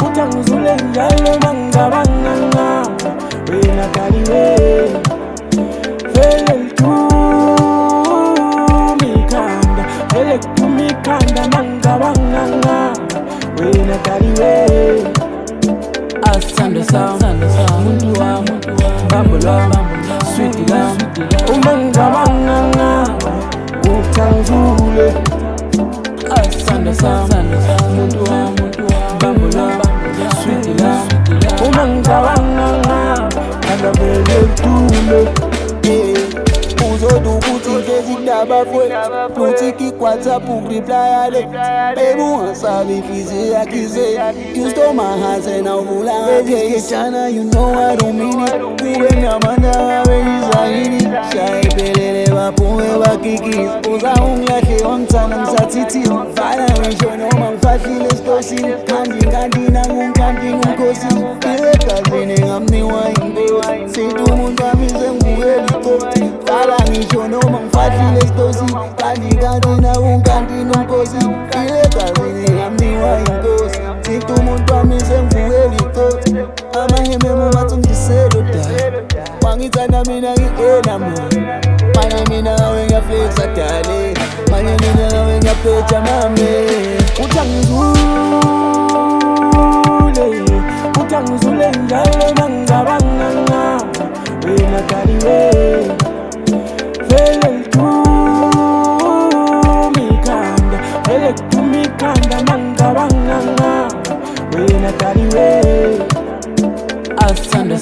Utangizule njalo mangabanganga wena kaliwe fele tumikanda fele tumikanda mangabanganga wena kaliwe asanda muntu wa bambula sweet la umangabanganga utangizule asanda muntu wa bambula sweet la umangabanganga kana vele tume uzodu kuti ngezindaba fwe Utiki WhatsApp reply ale Baby wasabi fizi yakize You stole my heart and now vula hake Chana you know I don't mean it Kube nyamanda wawe zahiri Shai pelele wapuwe wakiki Uza unglake wangtana msatiti Fala wishono mangfashile stosi Kandi nangunkanti ngunkosi Kile kazine ngamni wa ingosi Situ mundamize mbueli kopti Fala wishono mangfashile stosi Kandi nangunkanti ngunkosi Kile kazine ngamni wa ingosi Situ mundamize mbueli kopti Amaheme mumatumjiselo da Wangitana mina ngikena mo Manye mina ngawe ngaflexa dale Manye mina ngawe ngapecha mame Utangizule njalo mangabanganga wena kaliwe fele tumikanda mangabanganga wena kaliwe asanda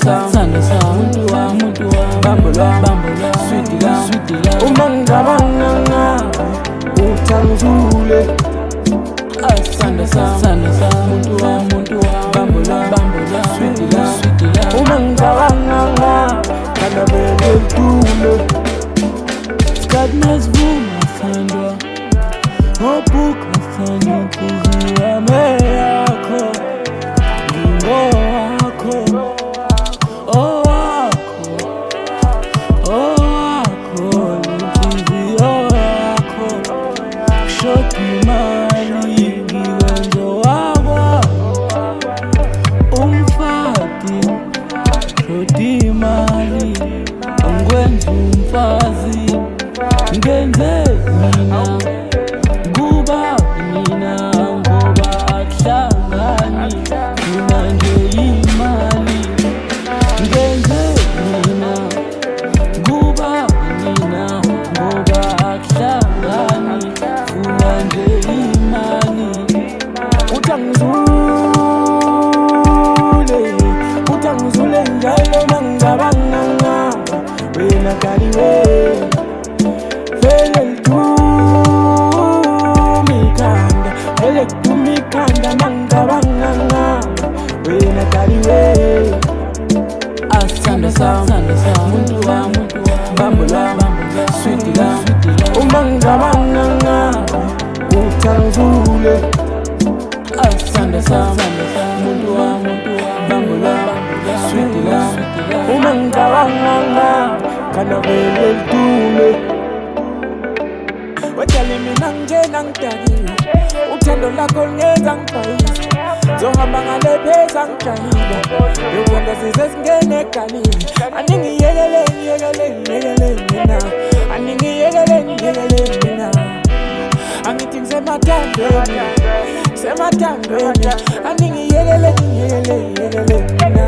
muntu wa bambula sweet la umangabanganga utangizule asanda muntu wa bambula sweet la umangabanganga kana vele tume Skadnes vuma sandwa Opuka sanyo kuziwa meyako Gingo wako Lutizio yako Shoti mali Giwenzo wako Umfati Shoti mali Ngwenzu mfazi Ngenze mina Guba mina Ngoba atlangani Funa nje imali Ngenze mina Guba mina Ngoba atlangani Funa nje imali Utangizule njalo mangabanganga wena kaliwe fele tumikanda mangabanganga wena kaliwe asanda muntu wa bambula sweet la umangabanganga utangizule asanda muntu wa bambula sweet la umangabanganga kana vele tume Wajali minanje nangtahila Uthando lakho ngeza ngipayisa Zohamba ngalepheza ngijahila Yokwanda size singene egalini Aningiyekele mina Aningiyekele mina Angithi ngisemathandweni Aningiyekele mina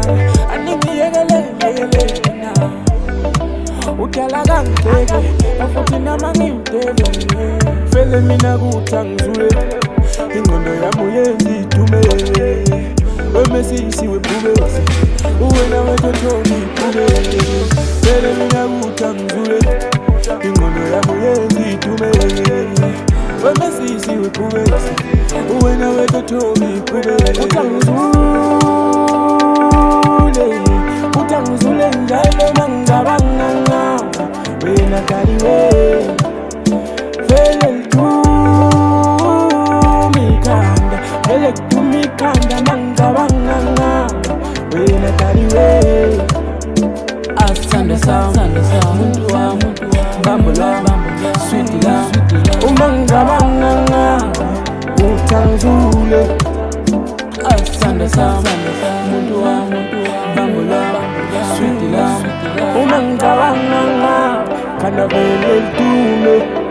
Aningiyekele mina Udala kangibheke Afuthi nama ngimdele Fele mina kutangizule Ingqondo yami uyenza idume Wemesisi webhubesi Uwena wetothoni iphule Fele mina kutangizule Ingqondo yami uyenza idume Wemesisi webhubesi Uwena wetothoni iphule Utangizule njalo mangabanganga wena kaliwe fele tumikanda mangabanganga wena kaliwe asanda muntu wa bambula sweet la umangabanganga sam muntu wami bambo lami sweet lami uma ngicabanga kana vele litume